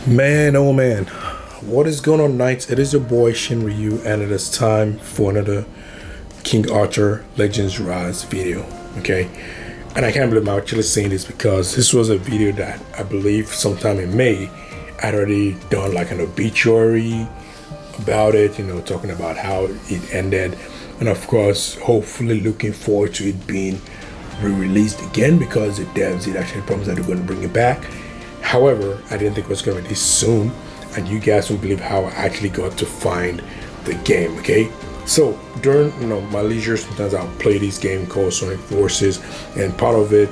Man, oh man, what is going on, Knights? It is your boy Shin Ryu, and it is time for another King Arthur Legends Rise video. Okay, and I can't believe I'm actually saying this because this was a video that I believe sometime in May I'd already done like an obituary about it, talking about how it ended, and of course, hopefully looking forward to it being re-released again because the devs did actually promise that they're going to bring it back. However, I didn't think it was going to be this soon, and you guys won't believe how I actually got to find the game. Okay, so during my leisure, sometimes I'll play this game called Sonic Forces, and part of it,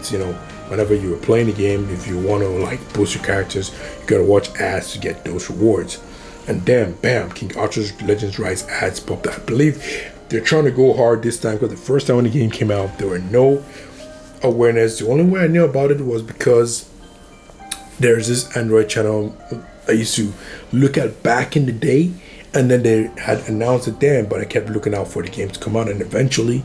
whenever you were playing the game, if you want to like boost your characters, you gotta watch ads to get those rewards. And then, bam, King Arthur's Legends Rise ads popped up. I believe they're trying to go hard this time because the first time when the game came out, there were no awareness. The only way I knew about it was because there's this Android channel I used to look at back in the day, and then they had announced it then, but I kept looking out for the game to come out, and eventually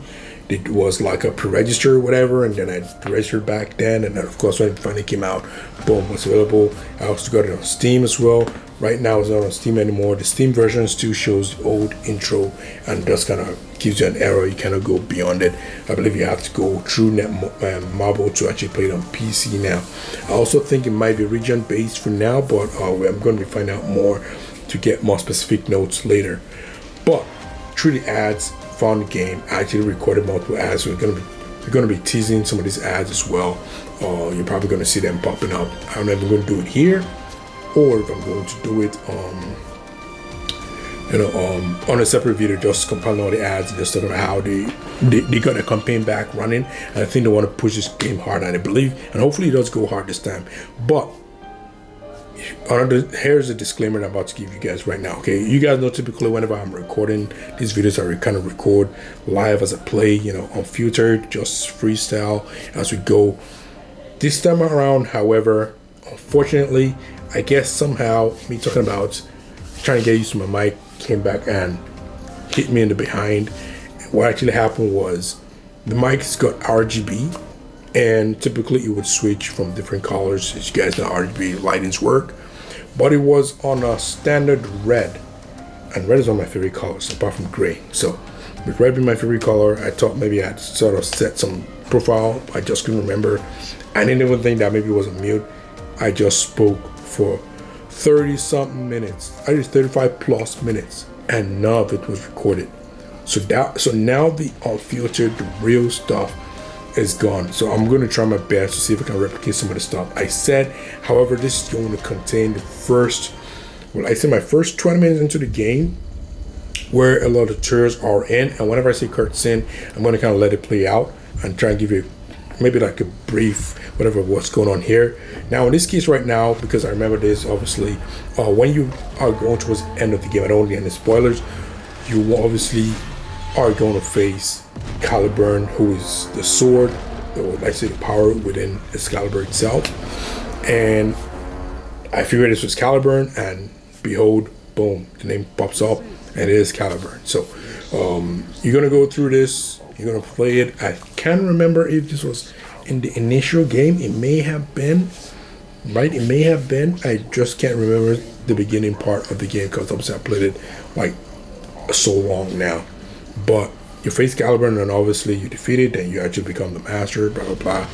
it was like a pre-register or whatever, and then I registered back then, and then of course when it finally came out, boom, was available. I also got it on Steam as well. Right now it's not on Steam anymore. The Steam version still shows the old intro and just kind of gives you an error. You cannot go beyond it. I believe you have to go through Netmarble to actually play it on PC now. I also think it might be region based for now, but I'm going to be finding out more to get more specific notes later. But through the ads, found the game. I actually recorded multiple ads, so we're going to be teasing some of these ads as well. You're probably going to see them popping up. I don't know if I'm going to do it here or if I'm going to do it on a separate video, just compiling all the ads and just talking about how they got a campaign back running, and I think they want to push this game hard, and I believe, and hopefully it does go hard this time. But here's a disclaimer I'm about to give you guys right now. Okay, you guys know typically whenever I'm recording these videos, I kind of record live as I play, unfiltered, just freestyle as we go. This time around, however, unfortunately, I guess somehow me talking about trying to get used to my mic came back and hit me in the behind. What actually happened was the mic's got RGB, and typically it would switch from different colors. As you guys know, RGB lightings work, but it was on a standard red, and red is one of my favorite colors apart from gray. So with red being my favorite color, I thought maybe I'd sort of set some profile. I just couldn't remember. I didn't even think that maybe it was a mute. I just spoke for 30 something minutes, I did 35 plus minutes, and none of it was recorded. So now the unfiltered, the real stuff is gone. So I'm going to try my best to see if I can replicate some of the stuff I said. However, this is going to contain the first, my first 20 minutes into the game, where a lot of tours are in, and whenever I say cutscene, I'm going to kind of let it play out and try and give you maybe like a brief whatever what's going on here. Now in this case right now, because I remember this obviously, when you are going towards the end of the game, I don't want any spoilers, you obviously are going to face Caliburn, who is the sword, or I say the power within Excalibur itself. And I figured this was Caliburn, and behold, boom, the name pops up, and it is Caliburn. So you're gonna go through this, you're gonna play it. I can't remember if this was in the initial game. It may have been, right? It may have been. I just can't remember the beginning part of the game because obviously I played it like so long now. But you face Caliburn, and obviously you defeat it, and you actually become the master, blah blah blah.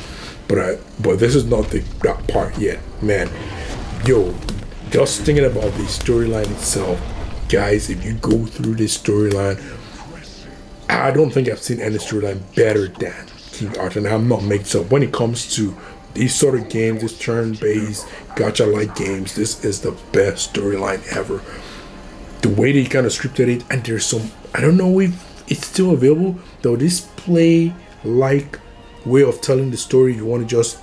But this is not that part yet, man. Yo, just thinking about the storyline itself, guys. If you go through this storyline, I don't think I've seen any storyline better than King Arthur, and I'm not making so. When it comes to these sort of games, this turn-based gacha-like games, this is the best storyline ever. The way they kind of scripted it, and there's some, I don't know if it's still available though, this play-like way of telling the story. You want to just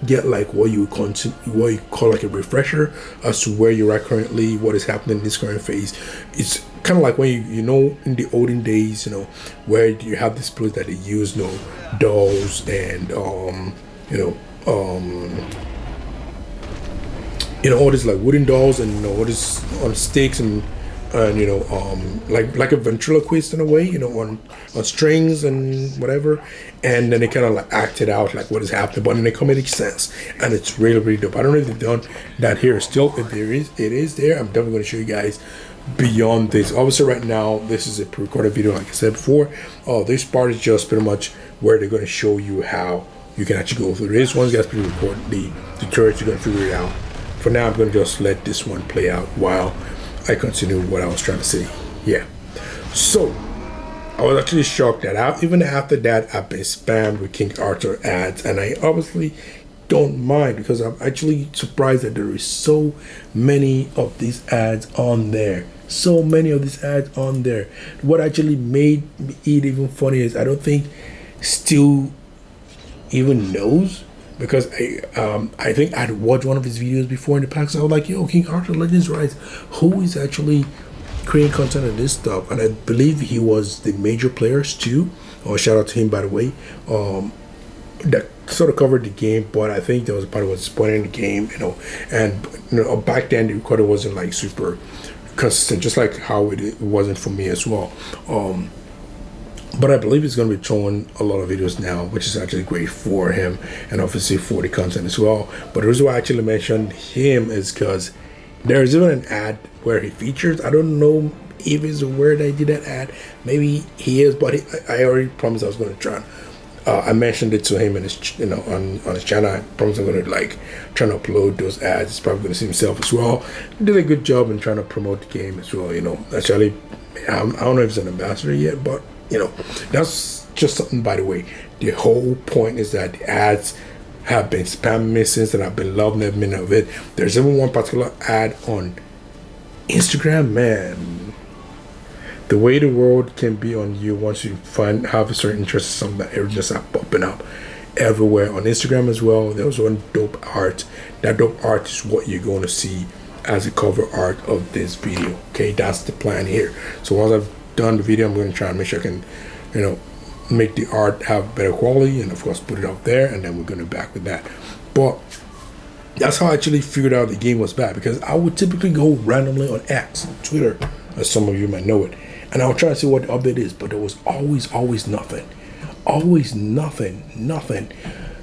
get like what you call like a refresher as to where you're at currently, what is happening in this current phase. It's kind of like when you in the olden days, where you have this place that they use dolls and all these like wooden dolls and all this on sticks and and like a ventriloquist in a way, on strings and whatever, and then they kind of like act it out like what is happening, but in a comedic sense, and it's really really dope. I don't know if they've done that here still. If there is, it is there. I'm definitely going to show you guys beyond this. Obviously right now this is a pre-recorded video, like I said before. This part is just pretty much where they're going to show you how you can actually go through this. Once you guys pre-record the tutorial, you're going to figure it out. For now, I'm going to just let this one play out while I continue what I was trying to say. Yeah. So, I was actually shocked that even after that, I've been spammed with King Arthur ads. And I obviously don't mind, because I'm actually surprised that there is so many of these ads on there. So many of these ads on there. What actually made it even funny is I don't think Stu even knows, because I think I'd watched one of his videos before in the past. So I was like, yo, King Arthur Legends Rise, who is actually creating content on this stuff? And I believe he was the major players too. Shout out to him, by the way. That sort of covered the game, but I think there was a part that was spoiling the game, and back then the recorder wasn't like super consistent, just like how it wasn't for me as well. But I believe he's going to be throwing a lot of videos now, which is actually great for him and obviously for the content as well. But the reason why I actually mentioned him is because there's even an ad where he features. I don't know if he's aware that I did that ad. Maybe he is, but I already promised I was going to try. I mentioned it to him in his, on his channel. I promised I'm going to try to upload those ads. He's probably going to see himself as well. He did a good job in trying to promote the game as well. Actually, I don't know if he's an ambassador yet, but that's just something. By the way, the whole point is that the ads have been spamming me since, and I've been loving every minute of it. There's even one particular ad on Instagram, man. The way the world can be on you once you have a certain interest in something, that it just start popping up everywhere on Instagram as well. There was one dope art. That dope art is what you're going to see as a cover art of this video. Okay, that's the plan here. So once I've done the video, I'm going to try and make sure I can make the art have better quality, and of course put it up there, and then we're going to back with that. But that's how I actually figured out the game was bad, because I would typically go randomly on X, Twitter, as some of you might know it, and I would try to see what the update is, but there was always nothing. Always nothing.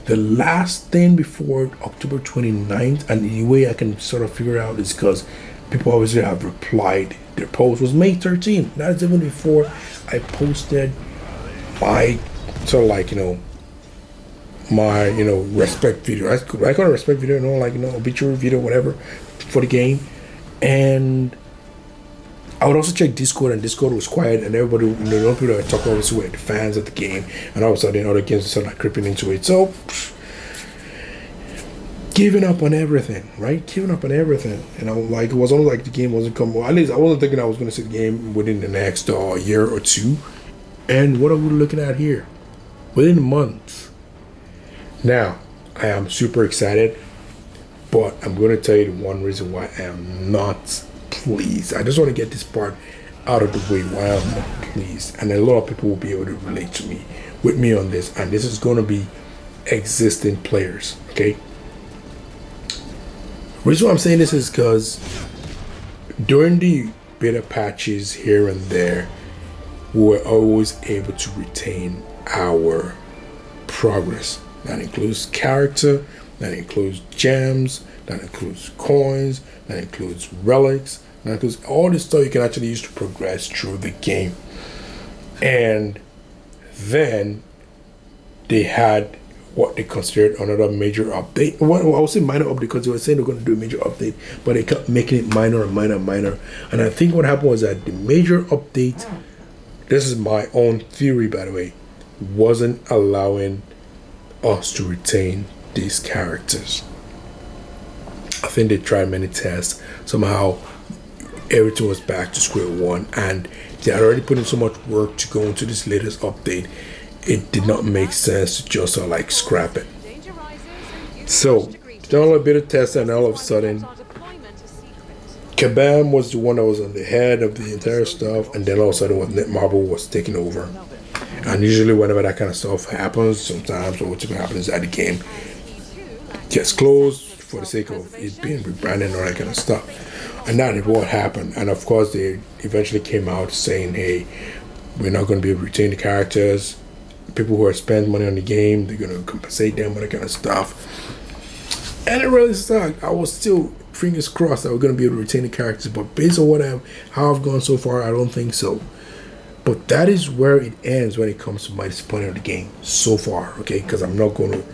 The last thing before October 29th, and the way I can sort of figure out is because people obviously have replied their post, was May 13th. That's even before I posted my sort of like my respect video. I call it a respect video, obituary video, whatever, for the game. And I would also check Discord, and Discord was quiet, and everybody, the only people that talk obviously were the fans of the game, and all of a sudden other games started like creeping into it. So giving up on everything, right? Giving up on everything. Like, it was almost like the game wasn't coming. Well, at least I wasn't thinking I was going to see the game within the next year or two. And what are we looking at here? Within months. Now, I am super excited, but I'm going to tell you the one reason why I am not pleased. I just want to get this part out of the way why I'm not pleased. And a lot of people will be able to relate with me on this. And this is going to be existing players, okay? The reason why I'm saying this is because during the beta patches here and there, we were always able to retain our progress. That includes character, that includes gems, that includes coins, that includes relics, that includes all the stuff you can actually use to progress through the game. And then they had what they considered another major update. Well, I would say minor update, because they were saying they're going to do a major update, but they kept making it minor. And I think what happened was that the major update, this is my own theory by the way, wasn't allowing us to retain these characters. I think they tried many tests. Somehow everything was back to square one, and they had already put in so much work to go into this latest update. It did not make sense to just like scrap it. So done a bit of test, and all of a sudden Kabam was the one that was on the head of the entire stuff, and then all of a sudden Netmarble was taking over. And usually whenever that kind of stuff happens, sometimes what's going to happen is that the game gets closed, for the sake of it being rebranded and all that kind of stuff. And that is what happened. And of course, they eventually came out saying, hey, we're not going to be able to retain the characters. People who have spent money on the game, they're going to compensate them, all that kind of stuff. And it really sucked. I was still fingers crossed that we're going to be able to retain the characters. But based on how I've gone so far, I don't think so. But that is where it ends when it comes to my disappointment of the game so far, okay? Because I'm not going to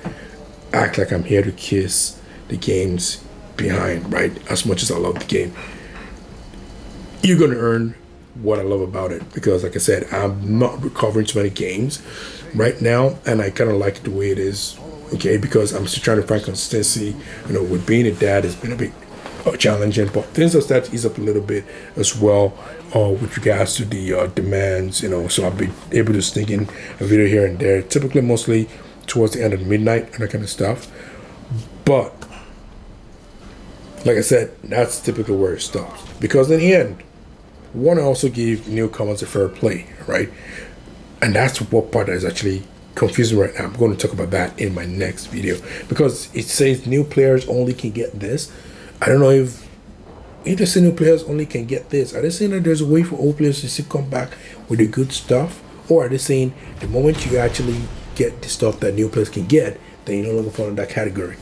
act like I'm here to kiss the game's behind, right? As much as I love the game, you're going to earn what I love about it. Because, like I said, I'm not recovering too many games right now, and I kind of like it the way it is, okay? Because I'm still trying to find consistency. You know, with being a dad, it's been a bit challenging, but things have started to ease up a little bit as well. With regards to the demands, you know, so I've been able to sneak in a video here and there, typically mostly towards the end of the midnight and that kind of stuff. But like I said, that's typically where it stops, because in the end, we want to also give newcomers a fair play, right? And that's what part that is actually confusing right now. I'm going to talk about that in my next video, because it says new players only can get this. I don't know if they're saying new players only can get this. Are they saying that there's a way for old players to still come back with the good stuff? Or are they saying the moment you actually get the stuff that new players can get, then you no longer fall in that category?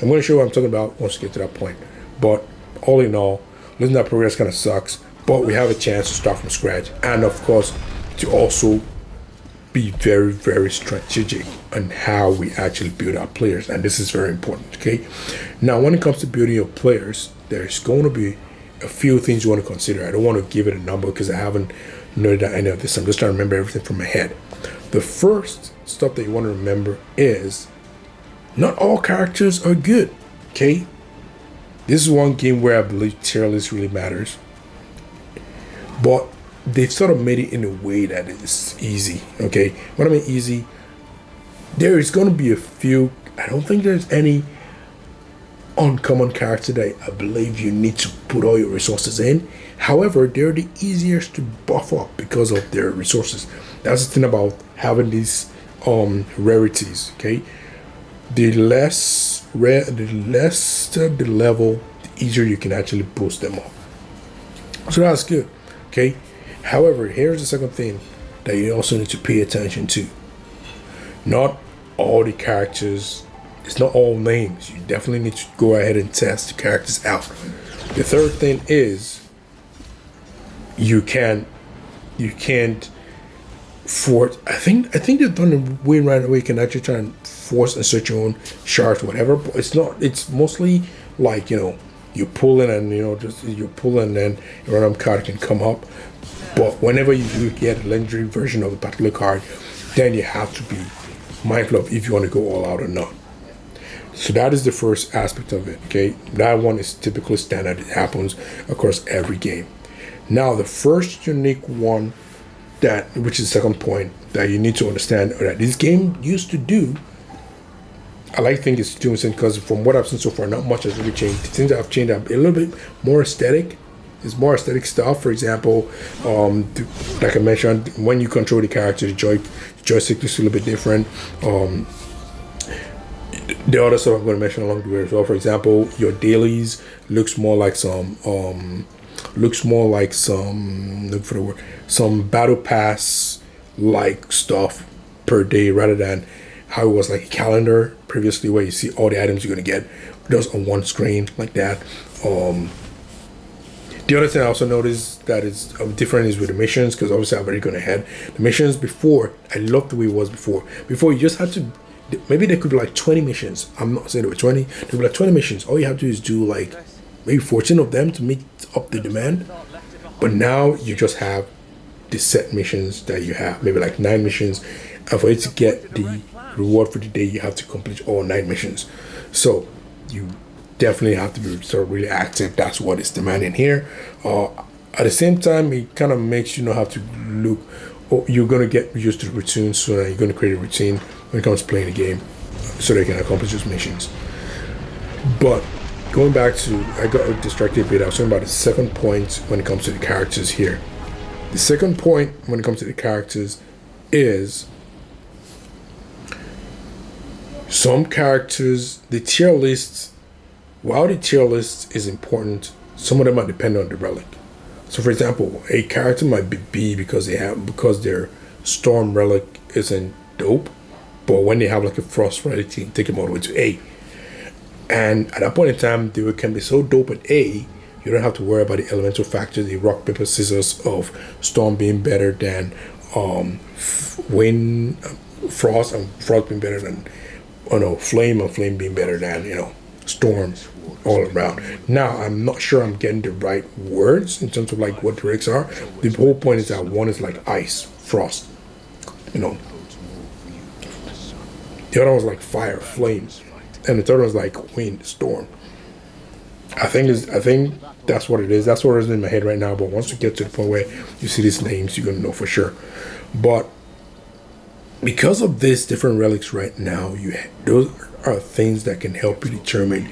I'm going to show you what I'm talking about once we get to that point. But all in all, losing that progress kind of sucks. But we have a chance to start from scratch. And of course, to also be very, very strategic on how we actually build our players. And this is very important, okay? Now, when it comes to building your players, there's going to be a few things you want to consider. I don't want to give it a number because I haven't noted any of this. I'm just trying to remember everything from my head. The first stuff that you want to remember is not all characters are good, okay? This is one game where I believe tier list really matters. But they've sort of made it in a way that is easy, okay? When I mean easy, there is going to be a few. I don't think there's any uncommon character that I believe you need to put all your resources in. However, they're the easiest to buff up because of their resources. That's the thing about having these rarities, okay? The less rare, the less the level, the easier you can actually boost them up. So that's good, okay? However, here's the second thing that you also need to pay attention to. Not all the characters, it's not all names. You definitely need to go ahead and test the characters out. The third thing is you can't force. I think they've done a way right away. You can actually try and force insert your own shards, whatever. But it's not. It's mostly like, you know, you pull in and, you know, just you pull in and then a random card can come up. But whenever you do get a legendary version of a particular card, then you have to be mindful of if you want to go all out or not. So that is the first aspect of it, okay? That one is typically standard. It happens across every game. Now, the first unique one, which is the second point that you need to understand, that this game used to do, I like to think it's doing something, because from what I've seen so far, not much has really changed. The things that have changed are a little bit more aesthetic. It's more aesthetic stuff. For example, like I mentioned, when you control the character, the joystick looks a little bit different. The other stuff I'm going to mention along the way as well. For example, your dailies looks more like some battle pass like stuff per day, rather than how it was like a calendar previously, where you see all the items you're going to get just on one screen like that. The other thing I also noticed that is different is with the missions, because obviously I've already gone ahead. The missions before, I loved the way it was before. Before, you just had to, maybe there could be like 20 missions. I'm not saying there were 20. There would be like 20 missions. All you have to do is do like maybe 14 of them to meet up the demand. But now you just have the set missions that you have, maybe like 9 missions. And for you to get the reward for the day, you have to complete all 9 missions. So you definitely have to be sort of really active. That's what is demanding here. At the same time, it kind of makes you know how to look. You're going to get used to the routine, so you're going to create a routine when it comes to playing the game, so they can accomplish those missions. But going back to, I got distracted a bit. I was talking about the second point when it comes to the characters here. The second point when it comes to the characters is some characters, the tier lists while the tier list is important, some of them are dependent on the relic. So, for example, a character might be B because their Storm relic isn't dope, but when they have like a Frost relic, you can take them all the way to A. And at that point in time, they can be so dope at A, you don't have to worry about the elemental factor, the rock paper scissors of Storm being better than wind, Frost, and Frost being better than Flame, and Flame being better than Storm all around. Now, I'm not sure I'm getting the right words in terms of like what the lyrics are. The whole point is that one is like ice, frost, the other one's like fire, flame, and the third one's like wind, storm. I think that's what it is. That's what is in my head right now. But once you get to the point where you see these names, you're gonna know for sure. But because of these different relics right now, those are things that can help you determine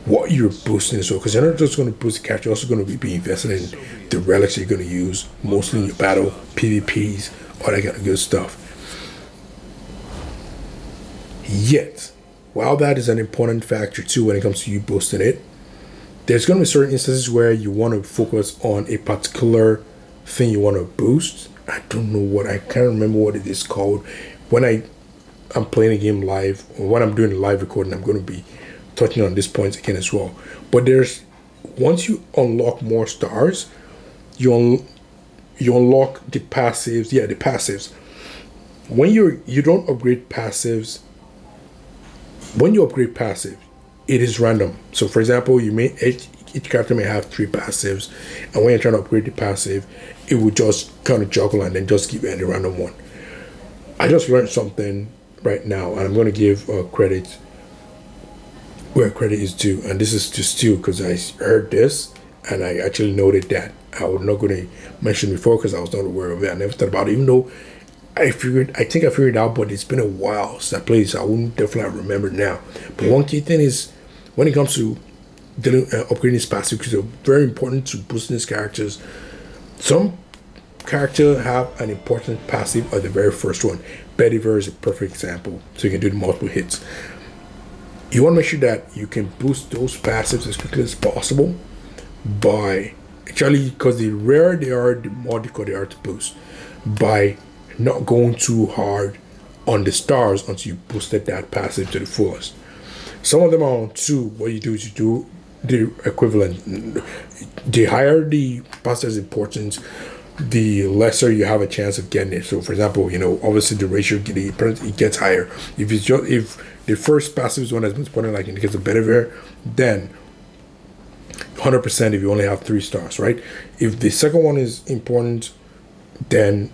what you're boosting as well. Because you're not just going to boost the character, you're also going to be invested in the relics you're going to use, mostly in your battle, PvPs, all that kind of good stuff. Yet, while that is an important factor too when it comes to you boosting it, there's going to be certain instances where you want to focus on a particular thing you want to boost. I don't know I can't remember what it is called. When I'm playing a game live, or when I'm doing a live recording, I'm going to be touching on these points again as well. But once you unlock more stars, you unlock the passives. Yeah, the passives. When you don't upgrade passives, when you upgrade passive, it is random. So for example, each character may have 3 passives, and when you're trying to upgrade the passive, it will just kind of juggle and then just give you any random one. I just learned something right now, and I'm going to give credit where credit is due, and this is to Stu, because I heard this and I actually noted that. I was not going to mention before because I was not aware of it. I never thought about it, even though I think I figured it out, but it's been a while since I played, so I wouldn't definitely remember now. But one key thing is, when it comes to upgrading his passive, because they're very important to boosting his characters. Some characters have an important passive or the very first one. Bedivere is a perfect example, so you can do the multiple hits. You want to make sure that you can boost those passives as quickly as possible by, actually, because the rarer they are, the more difficult they are to boost, by not going too hard on the stars until you boosted that passive to the fullest. Some of them are on 2. What you do is you do the equivalent. The higher the passive importance, the lesser you have a chance of getting it. So for example, obviously the ratio it gets higher. If the first passive is one that's been spotted, like in the case of Bedivere, then 100% if you only have 3 stars, right? If the second one is important, then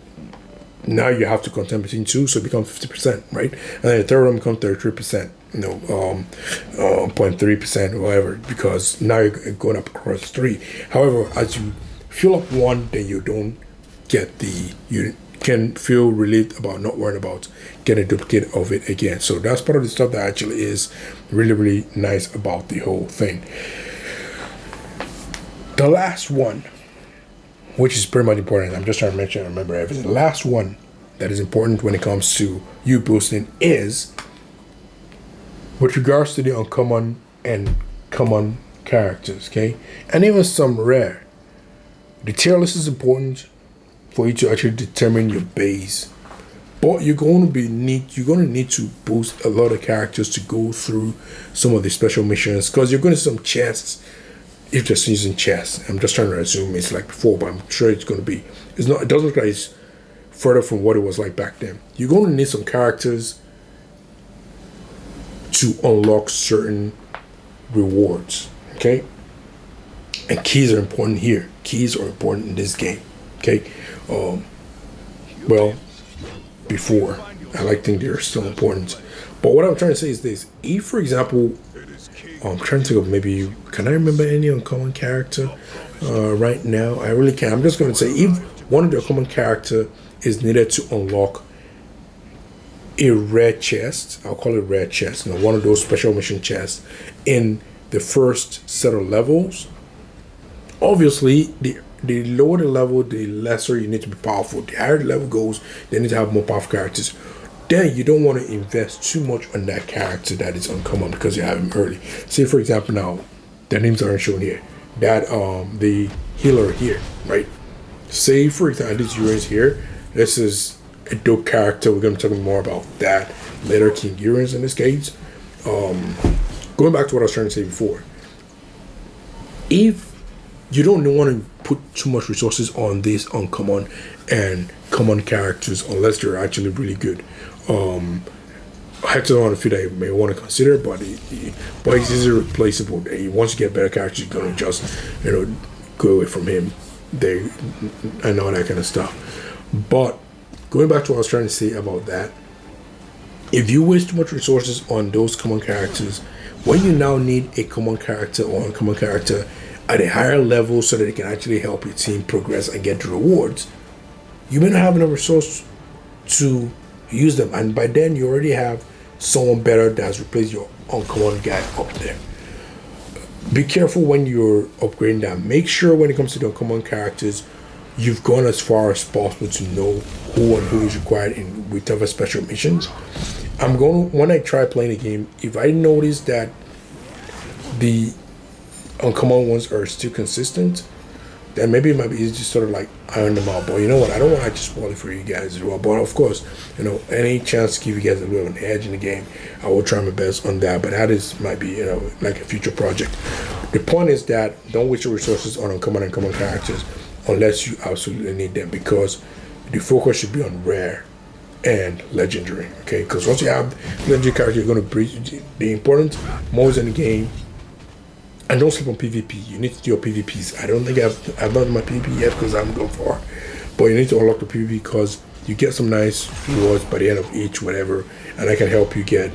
now you have to contend between 2, so it becomes 50%, right? And then the third one becomes 33%, 0.3%, whatever, because now you're going up across 3. However, as you fill up 1, then you don't get you can feel relieved about not worrying about getting a duplicate of it again. So that's part of the stuff that actually is really, really nice about the whole thing. The last one, which is pretty much important, I'm just trying to make sure I remember everything. The last one that is important when it comes to you boosting is with regards to the uncommon and common characters, okay? And even some rare. The tier list is important for you to actually determine your base. But you're going to need to boost a lot of characters to go through some of the special missions, because you're going to see some chests. If just using chests, I'm just trying to assume it's like before, but I'm sure it's going to be. It's not. It doesn't look like it's further from what it was like back then. You're going to need some characters to unlock certain rewards. Okay, and keys are important here. Keys are important in this game. Okay, well, before I like to think they're still important. But what I'm trying to say is this: if, for example, I'm trying to think of maybe, can I remember any uncommon character right now? I really can't. I'm just going to say if one of the uncommon character is needed to unlock a rare chest, I'll call it rare chest, one of those special mission chests in the first set of levels. Obviously, the lower the level, the lesser you need to be powerful. The higher the level goes, they need to have more powerful characters. Then you don't want to invest too much on that character that is uncommon because you have him early. Say, for example, now, Their names aren't shown here. That the healer here, right? Say for example, this Urians here. This is a dope character. We're gonna be talking more about that later. King Urians in this case. Going back to what I was trying to say before. If you don't want to put too much resources on these uncommon and common characters unless they're actually really good. Hector on a few that you may want to consider, but he's easily replaceable. Once you get better characters, you're gonna just go away from him. And all that kind of stuff. But going back to what I was trying to say about that, if you waste too much resources on those common characters, when you now need a common character or uncommon character at a higher level so that it can actually help your team progress and get the rewards, you may not have enough resource to use them, and by then you already have someone better that has replaced your uncommon guy up there. Be careful when you're upgrading that. Make sure when it comes to the uncommon characters, you've gone as far as possible to know who and who is required in whichever special missions. When I try playing the game, if I notice that the uncommon ones are still consistent, then maybe it might be easy to sort of like iron them out. But you know what? I don't want to just spoil it for you guys as well. But of course, any chance to give you guys a little bit of an edge in the game, I will try my best on that. But that might be, like a future project. The point is that don't waste your resources on uncommon and common characters unless you absolutely need them, because the focus should be on rare and legendary. Okay, because once you have legendary character, you're going to breach the important modes in the game. And don't sleep on PvP. You need to do your PvPs. I don't think I've done my PvP yet because I haven't gone far. But you need to unlock the PvP because you get some nice rewards by the end of each whatever, and I can help you get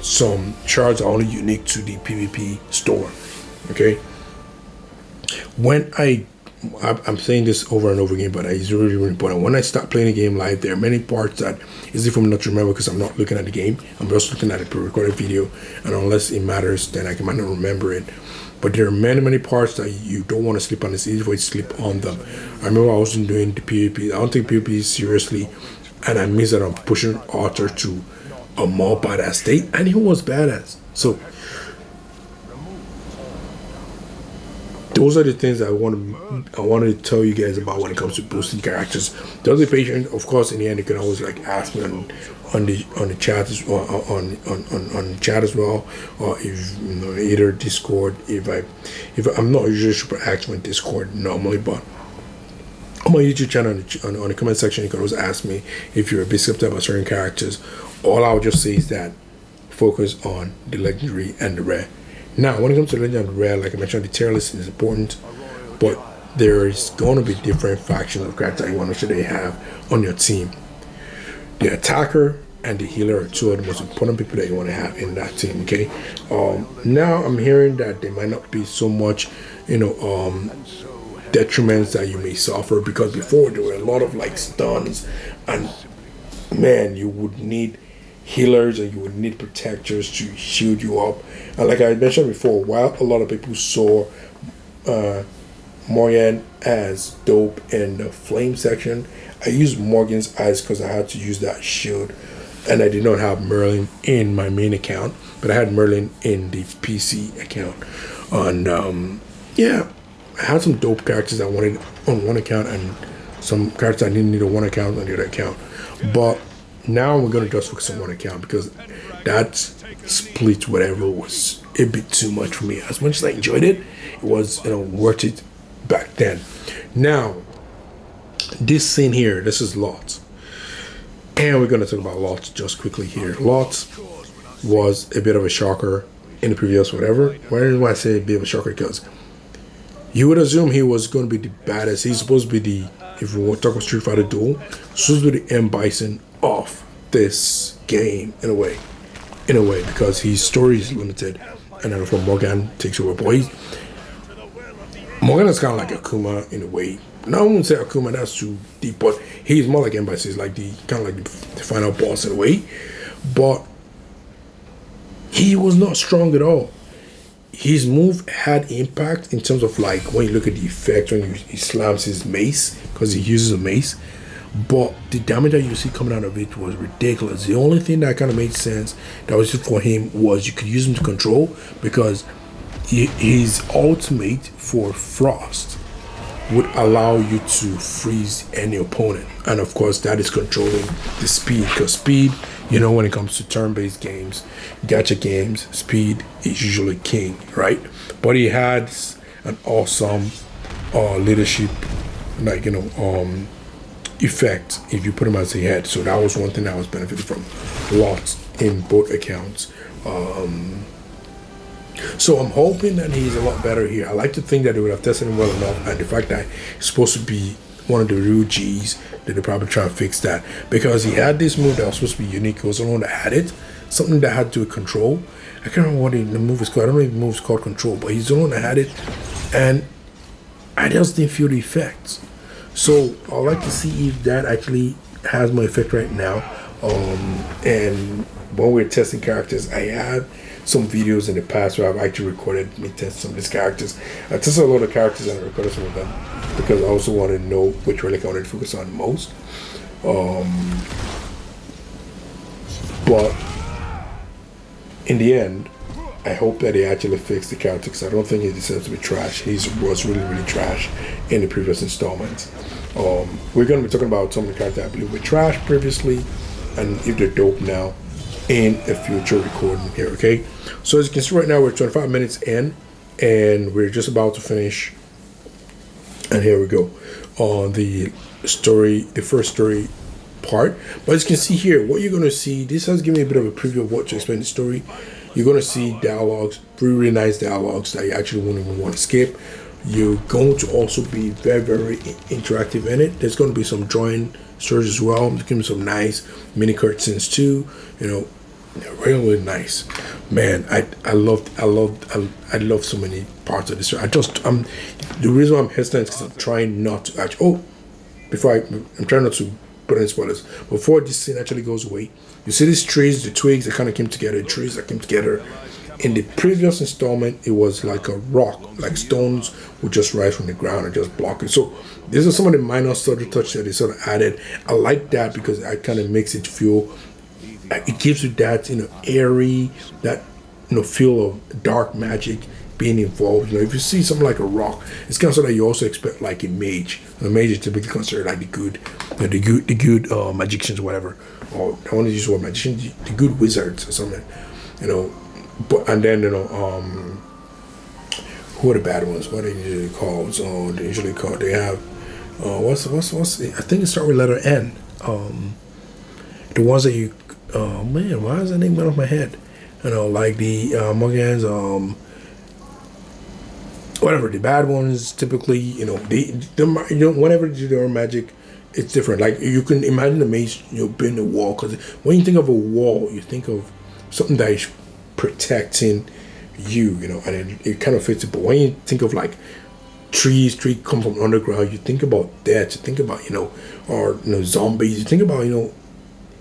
some shards that are only unique to the PvP store. Okay. When I'm saying this over and over again, but it's really, really important. When I start playing a game live, there are many parts that it's easy for me not to remember because I'm not looking at the game. I'm just looking at a pre-recorded video, and unless it matters, then I might not remember it. But there are many, many parts that you don't want to sleep on. It's easy for you to sleep on them. I remember I wasn't doing the PvP. I don't take PvP seriously, and I missed that on pushing Arthur to a more badass state, and he was badass. So those are the things that I wanted to tell you guys about when it comes to boosting characters. The other patient, of course, in the end, you can always like ask me on the chat as well, on chat as well, or if either Discord. If I'm not usually super active on Discord normally, but on my YouTube channel on the comment section, you can always ask me if you're a bit skeptical about certain characters. All I'll just say is that focus on the legendary and the rare. Now, when it comes to legend and rare, like I mentioned, the tier list is important, but there is going to be different factions of characters that you want to make sure they have on your team. The attacker and the healer are two of the most important people that you want to have in that team. Okay. Now I'm hearing that there might not be so much, detriments that you may suffer, because before there were a lot of like stuns, and man, you would need healers and you would need protectors to shield you up. And like I mentioned before, while a lot of people saw Morgan as dope in the flame section, I used Morgan's eyes because I had to use that shield, and I did not have Merlin in my main account, but I had Merlin in the PC account. And yeah, I had some dope characters I wanted on one account and some characters I didn't need on one account on the other account. But now we're going to just focus on one account because that split whatever was a bit too much for me. As much as I enjoyed it, it was worth it back then. Now, this scene here, this is Lot. And we're going to talk about Lot just quickly here. Lot was a bit of a shocker in the previous whatever. Why do I say a bit of a shocker? Because you would assume he was going to be the baddest. He's supposed to be the, if we talk about Street Fighter Duel, supposed to be the M. Bison of this game in a way, because his story is limited, and then from Morgan takes over. Boy, Morgan is kind of like Akuma in a way. Now I wouldn't say Akuma, that's too deep, but he's more like M. Bison. He's like the kind of like the final boss in a way, but he was not strong at all. His move had impact in terms of like when you look at the effect when he slams his mace, because he uses a mace, but the damage that you see coming out of it was ridiculous. The only thing that kind of made sense that was for him was you could use him to control, because his ultimate for Frost would allow you to freeze any opponent, and of course that is controlling the speed, because speed, when it comes to turn-based games, gacha games, speed is usually king, right? But he had an awesome leadership, like effect if you put him as a head. So that was one thing I was benefiting from lots in both accounts. So I'm hoping that he's a lot better here. I like to think that they would have tested him well enough, and the fact that he's supposed to be one of the real G's, that they probably try to fix that, because he had this move that was supposed to be unique. He was the one that had it, something that had to do with control. I can't remember what the move is called. I don't know if the move is called control, but he's the one that had it, and I just didn't feel the effects. So I'd like to see if that actually has more effect right now. And when we're testing characters, I had some videos in the past where I've actually recorded me test some of these characters. I tested a lot of characters and I recorded some of them because I also wanted to know which relic I wanted to focus on most. But in the end, I hope that they actually fix the character, because I don't think he deserves to be trash. He was really, really trash in the previous installments. We're going to be talking about some of the characters I believe were trash previously, and if they're dope now, in a future recording here, okay? So as you can see right now, we're 25 minutes in, and we're just about to finish. And here we go on the story, the first story part. But as you can see here, what you're going to see, this has given me a bit of a preview of what to explain the story. You're going to see dialogues, really, really nice dialogues that you actually won't even want to skip. You're going to also be very, very interactive in it. There's going to be some drawing stories as well. There's going to be some nice mini cutscenes too. Really, really nice. Man, I love so many parts of this story. The reason why I'm hesitant is because I'm trying not to actually. I'm trying not to put in spoilers. Before this scene actually goes away, you see these trees, the twigs that kind of came together, trees that came together. In the previous installment, it was like a rock, like stones would just rise from the ground and just block it. So these are some of the minor subtle touches that they sort of added. I like that because it kind of makes it feel, it gives you that airy, that feel of dark magic being involved. If you see something like a rock, it's kind of so that you also expect like a mage. A mage is typically considered like the good magicians or whatever. Or I want to use the word magician, the good wizards or something. But and then who are the bad ones? What are they usually called? They have what's I think it starts with letter N. The ones that you man, why is that name went off my head? Like the Morgans, whatever, the bad ones typically, whenever they do their own magic, it's different. Like you can imagine a mage, building a wall, because when you think of a wall, you think of something that is protecting you, and it kind of fits it. But when you think of like trees come from underground, you think about death, you think about or zombies, you think about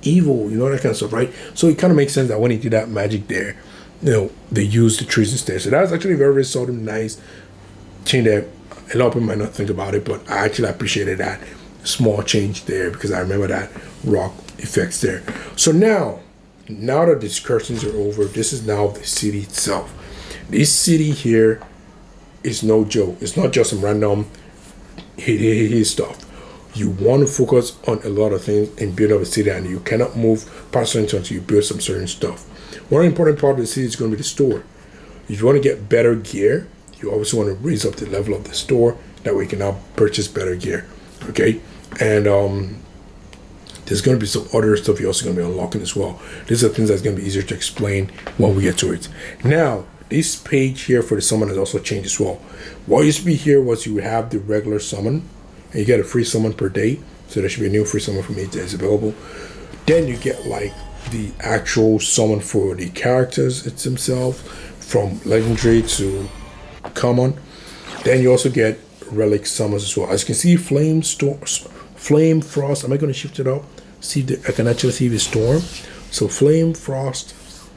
evil, that kind of stuff, right? So it kind of makes sense that when he did that magic there, they use the trees instead. So that's actually very, very subtle, nice change that a lot of people might not think about it, but I actually appreciated that small change there because I remember that rock effects there. So now that the excursions are over, this is now the city itself. This city here is no joke. It's not just some random hit stuff. You want to focus on a lot of things and build up a city, and you cannot move past certain until you build some certain stuff. One important part of the city is going to be the store. If you want to get better gear, you obviously want to raise up the level of the store. That way you can now purchase better gear. Okay? And there's going to be some other stuff you're also going to be unlocking as well. These are things that's going to be easier to explain when we get to it. Now, this page here for the summon has also changed as well. What used to be here was you have the regular summon, and you get a free summon per day. So there should be a new free summon from each that is available. Then you get like the actual summon for the characters themselves, from legendary to common. Then you also get relic summons as well. As you can see, Flame Frost. Am I going to shift it up? See if I can actually see the storm. So Flame Frost,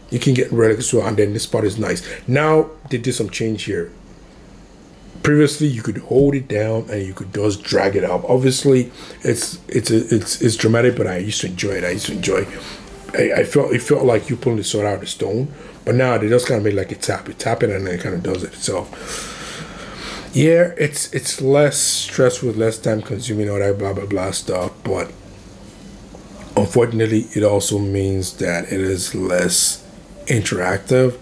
you can get relic as well. And then this part is nice. Now they did some change here. Previously, you could hold it down and you could just drag it up. Obviously, it's dramatic, but I used to enjoy it. I used to enjoy I felt like you pulling the sword out of the stone, but now they just kind of make like a tap. You tap it and then it kind of does it itself. Yeah, it's less stressful, less time consuming, all that blah blah blah stuff. But unfortunately, it also means that it is less interactive.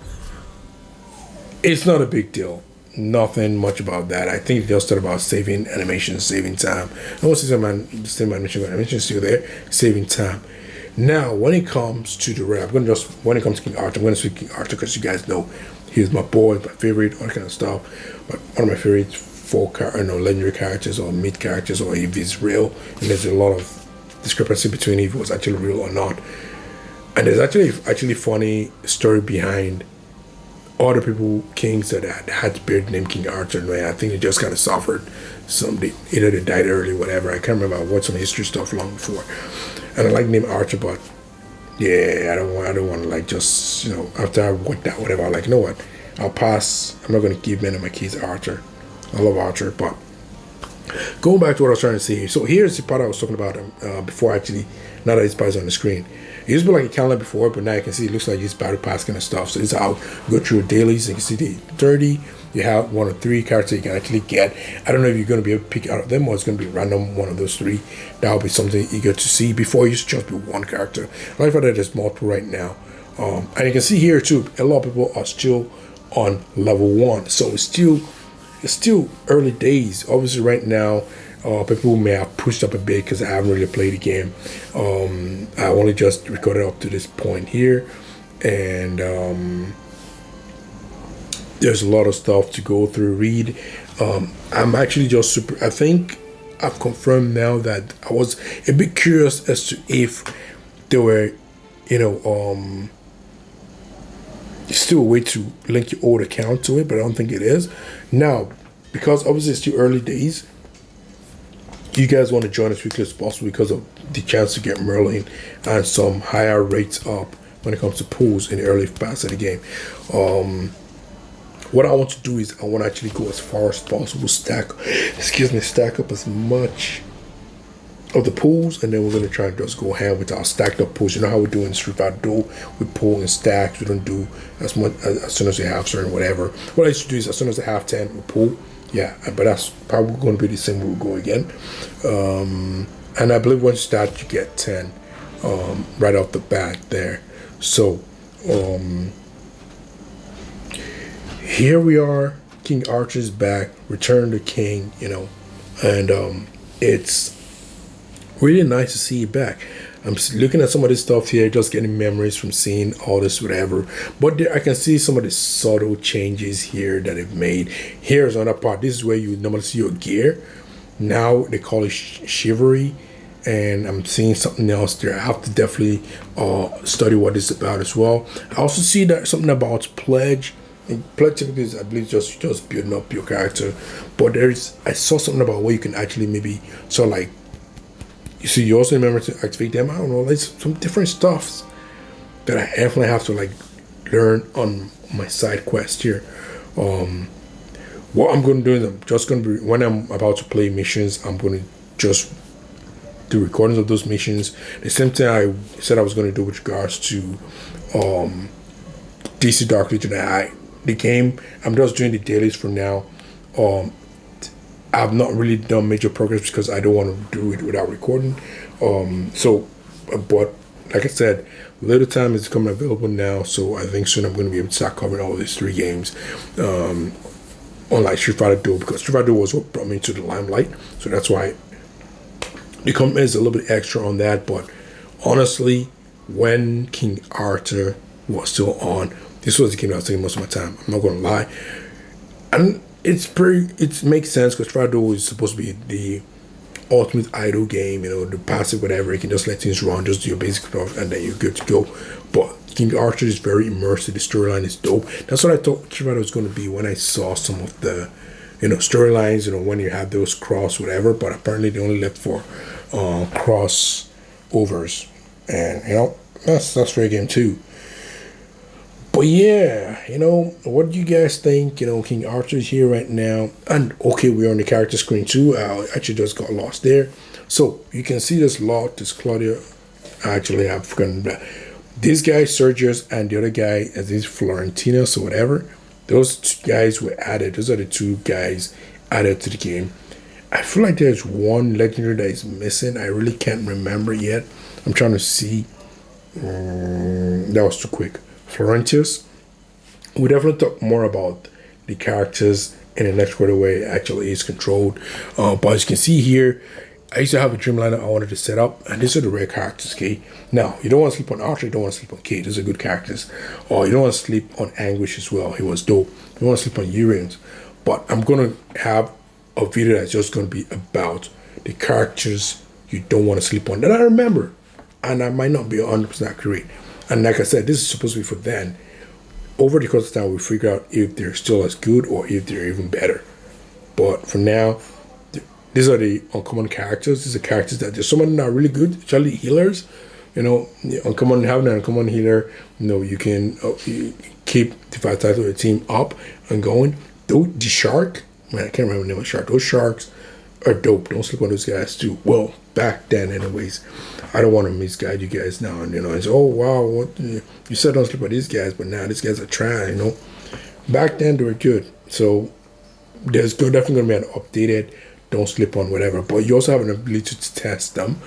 It's not a big deal. Nothing much about that. I think they just thought about saving animation, saving time. I want to say the same animation is still there, saving time. Now, when it comes to the rap, when it comes to King Arthur, I'm going to speak King Arthur because you guys know he's my boy, my favorite, all that kind of stuff. But one of my favorite legendary characters or myth characters, or if he's real, and there's a lot of discrepancy between if it was actually real or not. And there's actually funny story behind all the people, kings that had beard named King Arthur. And I think they just kind of suffered something. Either they died early, whatever. I can't remember. I watched some history stuff long before. And I like the name Archer, but yeah, I don't want to like just, after I watched that, whatever, I'm like, you know what? I'll pass. I'm not going to give many of my kids Archer. I love Archer, but going back to what I was trying to say here. So here's the part I was talking about before, actually, now that it's part on the screen. It used to be like a calendar before, but now you can see it looks like it's battle pass kind of stuff. So this is how you go through dailies. You can see the 30. You have 1 or 3 characters you can actually get. I don't know if you're going to be able to pick out of them or it's going to be random, one of those 3. That will be something you get to see. Before, it used to just be 1 character. I like that there's multiple right now. And you can see here too, a lot of people are still on level 1. So it's still early days. Obviously right now, people may have pushed up a bit because I haven't really played the game. I only just recorded up to this point here. And there's a lot of stuff to go through, read. I'm actually just I think I've confirmed now that I was a bit curious as to if there were, still a way to link your old account to it, but I don't think it is. Now, because obviously it's still early days, you guys want to join as quickly as possible because of the chance to get Merlin and some higher rates up when it comes to pools in the early parts of the game. What I want to do is I want to actually go as far as possible, stack up as much of the pools, and then we're going to try and just go hand with our stacked up pools. You know how we do in Street Fighter Duel, we pull in stacks. We don't do as much as soon as we have certain whatever. What I used to do is as soon as I have 10, we pull. Yeah, but that's probably going to be the same way we'll go again. And I believe once you start, you get 10 right off the bat there. So here we are. King Archer's back. Return to King, and it's really nice to see you back. I'm looking at some of this stuff here, just getting memories from seeing all this, whatever. But there, I can see some of the subtle changes here that they've made. Here's another part. This is where you normally see your gear. Now they call it chivalry, and I'm seeing something else there. I have to definitely study what this is about as well. I also see that something about pledge. And pledge typically is, I believe, just building up your character. But I saw something about where you can actually maybe sort of like. You see, you also remember to activate them. I don't know, like some different stuffs that I definitely have to like learn on my side quest here. What I'm going to do is I'm just going to be, when I'm about to play missions, I'm going to just do recordings of those missions. The same thing I said I was going to do with regards to DC Dark Legion. The game, I'm just doing the dailies for now. I've not really done major progress because I don't want to do it without recording. But like I said, little time is coming available now, so I think soon I'm going to be able to start covering all these 3 games. Unlike Street Fighter Duel, because Street Fighter Duel was what brought me to the limelight, so that's why the commitment is a little bit extra on that. But honestly, when King Arthur was still on, this was the game I was taking most of my time. I'm not going to lie. And it makes sense because Street Fighter Duel is supposed to be the ultimate idle game, the passive whatever. You can just let things run, just do your basic stuff, and then you're good to go. But King Archer is very immersive. The storyline is dope. That's what I thought Street Fighter was going to be when I saw some of the, storylines. When you have those cross whatever. But apparently they only left for crossovers, and that's fair game too. But yeah, what do you guys think? King Arthur's here right now. And okay, we're on the character screen too. I actually just got lost there. So you can see this Claudia. Actually, I've forgotten that. This guy Sergius and the other guy, as is Florentinos or whatever, those two guys were added. Those are the two guys added to the game. I feel like there's one legendary that is missing. I really can't remember yet. I'm trying to see. That was too quick. Florentius. We definitely talk more about the characters in the next quarter where it actually is controlled. But as you can see here, I used to have a Dreamliner I wanted to set up, and these are the rare characters, okay? Now, you don't want to sleep on Archer, you don't want to sleep on Kate, those are good characters. Or you don't want to sleep on Anguish as well, he was dope. You don't want to sleep on Urians. But I'm going to have a video that's just going to be about the characters you don't want to sleep on that I remember. And I might not be 100% accurate. And like I said, this is supposed to be for then. Over the course of time, we'll figure out if they're still as good or if they're even better. But for now, these are the uncommon characters. These are characters that there's some of them that are really good, especially healers. You know, having an uncommon healer, you can you keep the vitality of the team up and going. Though the shark, man, I can't remember the name of the shark. Those sharks are dope. Don't sleep on those guys too. Well, back then, anyways. I don't want to misguide you guys now. And it's oh wow, what you said don't sleep on these guys, but now these guys are trying. Back then they were good. So there's definitely gonna be an updated. Don't sleep on whatever, but you also have an ability to test them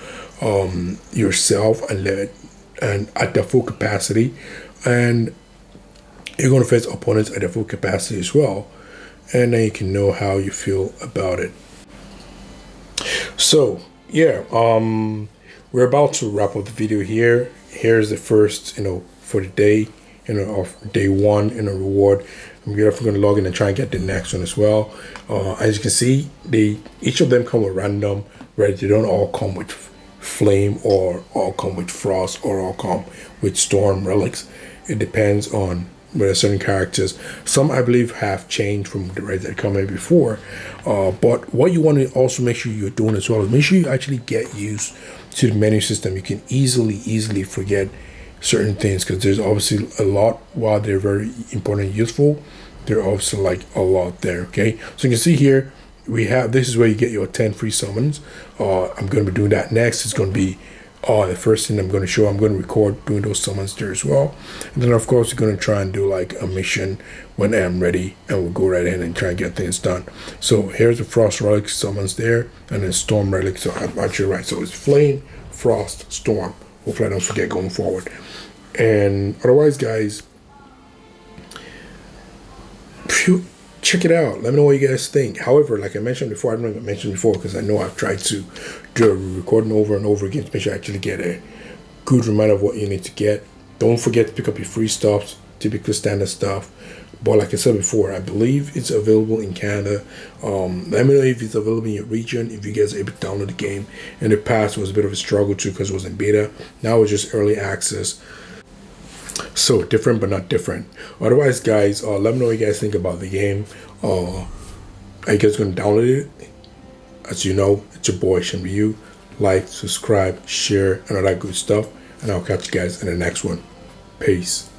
yourself and at their full capacity, and you're going to face opponents at their full capacity as well, and then you can know how you feel about it. So yeah, we're about to wrap up the video here. Here's the first, for the day, of day one, reward. I'm definitely going to log in and try and get the next one as well. As you can see, each of them come with random, right? They don't all come with flame or all come with frost or all come with storm relics. It depends on whether certain characters. Some I believe have changed from the raids that come in before. But what you want to also make sure you're doing as well is make sure you actually get used to the menu system. You can easily forget certain things because there's obviously a lot. While they're very important and useful, they're also like a lot there. Okay, so you can see here this is where you get your 10 free summons. I'm going to be doing that next. It's going to be the first thing I'm going to show. I'm going to record doing those summons there as well, and then of course we're going to try and do like a mission when I'm ready, and we'll go right in and try and get things done. So here's the frost relic summons there, and then storm relic. So I'm actually right. So it's flame, frost, storm. Hopefully I don't forget going forward. And otherwise, guys, check it out. Let me know what you guys think. However, like I mentioned before, I don't know if I mentioned before because I know I've tried to do a recording over and over again to make sure I actually get a good reminder of what you need to get. Don't forget to pick up your free stuff, typical standard stuff. But like I said before, I believe it's available in Canada. Let me know if it's available in your region, if you guys are able to download the game. In the past, it was a bit of a struggle too because it was in beta. Now it's just early access. So different but not different. Otherwise, guys, let me know what you guys think about the game. Are you guys going to download it? As you know, it's your boy Shinryu. Like, subscribe, share, and all that good stuff. And I'll catch you guys in the next one. Peace.